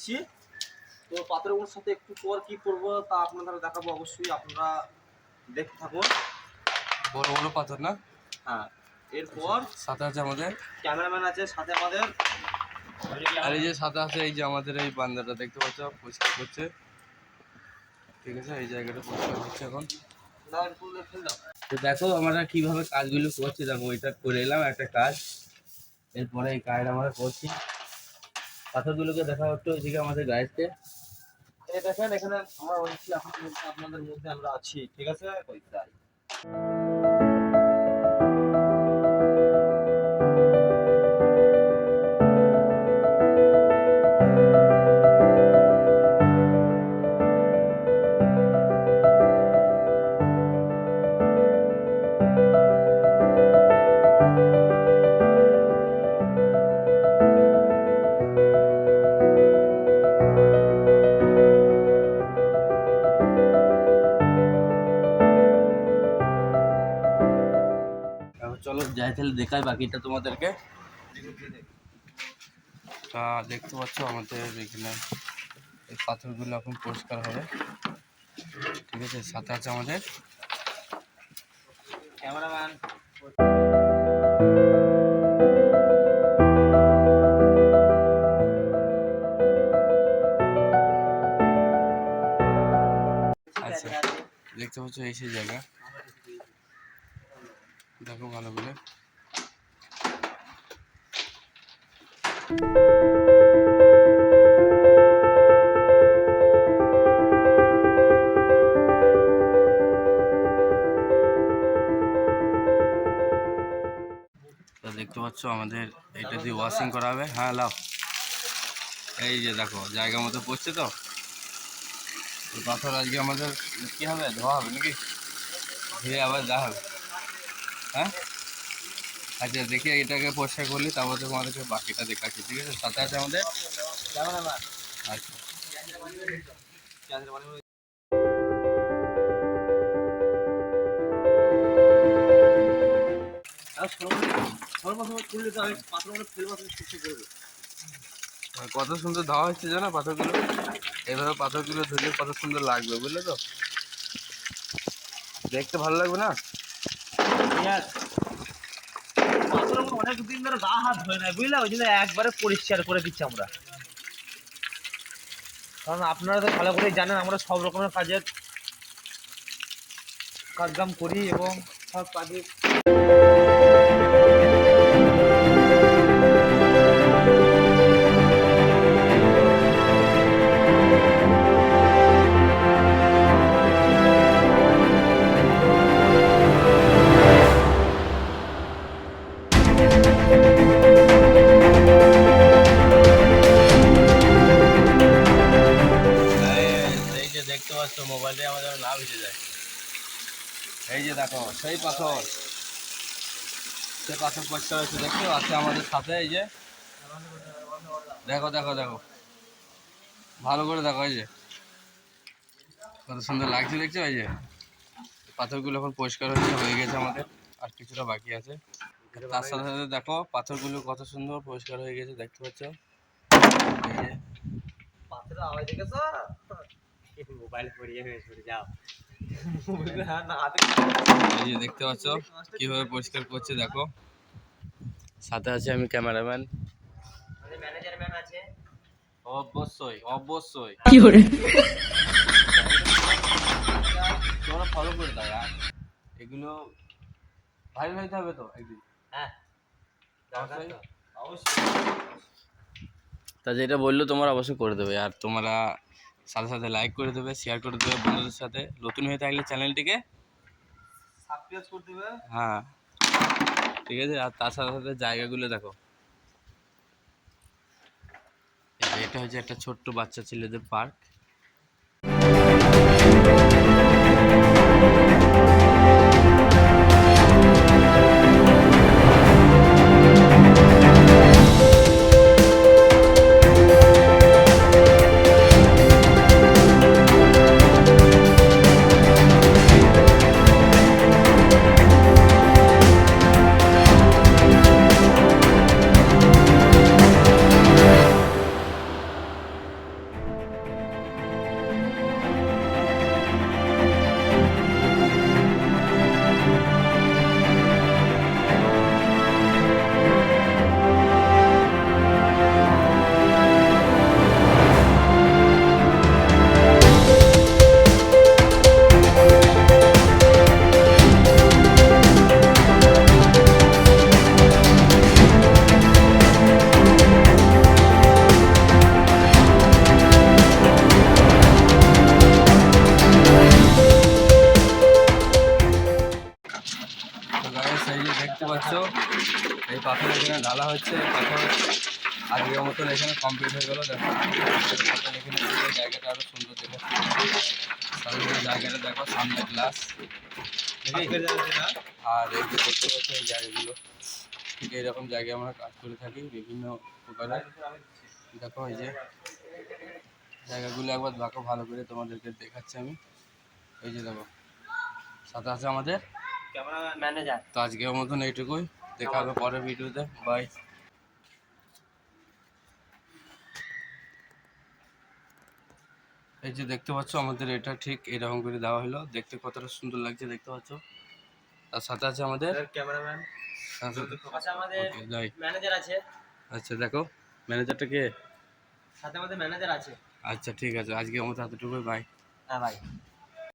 দিচ্ছি। তো পাথরগুলোর সাথে একটু পর কি করব তা আপনাদের দেখাবো, অবশ্যই আপনারা দেখতে থাকুন। বড় বড় পাথর না? হ্যাঁ, এরপর সাথে আছে আমাদের ক্যামেরাম্যান আছে সাথে আমাদের। আর এই যে সাথে আছে এই যে আমাদের এই বান্দাটা দেখতে পাচ্ছ পরিষ্কার করছে। ঠিক আছে, এই জায়গাটা পরিষ্কার হচ্ছে এখন। তো দেখো আমরা কিভাবে কাজগুলো করছি, দেখো এটা করে এলাম একটা কাজ, এরপরে এই কাজ আমরা করছি। পাথরগুলোকে দেখা একটু ওইদিকে আমাদের গাড়িতে। এই দেখেন এখানে আমরা বলছি আপনাদের মধ্যে আমরা আছি, ঠিক আছে? ওই তাই চলো যাই তাহলে দেখাই বাকিটা তোমাদেরকে। তা দেখতে পাচ্ছ আমাদের এখানে এই পাথরগুলো এখন পরিষ্কার হবে। ঠিক আছে, সাথে আছে আমাদের ক্যামেরাম্যান। আচ্ছা, দেখতে পাচ্ছ এই সেই জায়গা, দেখো ভালো করে। দেখতে পাচ্ছ আমাদের এটা দিয়ে ওয়াশিং করা হবে। হ্যাঁ লাভ, এই যে দেখো জায়গা মতো পড়ছে। তো পাথর আজকে আমাদের কি হবে, ধোয়া হবে নাকি, ধুয়ে আবার দেওয়া হবে। হ্যাঁ আচ্ছা, দেখি এটাকে পরিষ্কার করলি তারপর তোমাদেরকে বাকিটা দেখাচ্ছি। ঠিক আছে, সাথে আছে আমাদের ক্যামেরাম্যান। আচ্ছা। কত সুন্দর ধোয়া হচ্ছে জানো পাথরগুলো, এভাবে পাথরগুলো ধুলে কত সুন্দর লাগবে, বুঝলে তো? দেখতে ভালো লাগবে না? অনেকদিন ধরে গা হাত ধরে নাই, বুঝলে, ওই জন্য একবারে পরিষ্কার করে দিচ্ছি আমরা। কারণ আপনারা তো ভালো করেই জানেন আমরা সব রকমের কাজকাম করি এবং সব কাজে এই যে দেখতে পাচ্ছ মোবাইলটা আমাদের না ভেসে যায়। এই যে দেখো সেই পাথর, সে পাথর পরিষ্কার হচ্ছে, দেখছো আছে আমাদের সাথে। এই যে দেখো দেখো দেখো ভালো করে দেখো, এই যে কত সুন্দর লাগছে, দেখছো? এই যে পাথরগুলো এখন পরিষ্কার হয়ে গেছে আমাদের, আর কিছুটা বাকি আছে। তার সাথে সাথে দেখো পাথরগুলো কত সুন্দর পরিষ্কার হয়ে গেছে, দেখতে পাচ্ছ। এই যে পাথরের আওয়াজ দেখেছো? মোবাইল পড়িয়ে সরে যাও। এই যে দেখতে পাচ্ছ কিভাবে পরিষ্কার করছে, দেখো। সাথে আছে আমি ক্যামেরাম্যান। ম্যানেজারম্যান আছে। অবশ্যই অবশ্যই কি করে তোমরা ফলো করে দাও আর এগুলো ভাইরাল হইতে হবে তো একদিন। হ্যাঁ, অবশ্যই। তা যেটা বললো তোমরা অবশ্যই করে দেবে, আর তোমরা সাথে সাথে লাইক করে দেবে, শেয়ার করে দেবে বন্ধুদের সাথে। নতুন হয়ে থাকলে চ্যানেলটিকে সাবস্ক্রাইব করে দিবে। হ্যাঁ ঠিক আছে, আর তার সাথে সাথে জায়গাগুলো দেখো। এটা হচ্ছে একটা ছোট্ট বাচ্চা ছেলেদের পার্ক। পাচ্ছ এই পাথর এখানে ঢালা হচ্ছে। এই পাথর আজকের মতন এখানে কমপ্লিট হয়ে গেলো। দেখো এখানে পুরো জায়গাটা আরও সুন্দর দেখাচ্ছে। সামনে জায়গাটা দেখো, সামনে গ্লাস, আর এই যে দেখতে পাচ্ছ এই জায়গাগুলো, ঠিক এইরকম জায়গায় আমরা কাজ করে থাকি বিভিন্ন প্রকারের। দেখো এই যে জায়গাগুলো একবার দেখো ভালো করে, তোমাদেরকে দেখাচ্ছি আমি। এই যে দেখো, সাথে আছে আমাদের ক্যামেরাম্যান ম্যানেজার। তো আজকের মতন এইটুকুই, দেখা হবে পরের ভিডিওতে, বাই। এই যে দেখতে পাচ্ছ আমাদের এটা ঠিক এরকম করে দেওয়া হলো, দেখতে কতটা সুন্দর লাগছে দেখতে পাচ্ছ। তার সাথে আছে আমাদের ক্যামেরাম্যান আচ্ছা, আমাদের ম্যানেজার আছে। আচ্ছা দেখো ম্যানেজারটা কে? সাথে আমাদের ম্যানেজার আছে। আচ্ছা ঠিক আছে, আজকে আমাদের এতটুকুই, বাই। হ্যাঁ ভাই।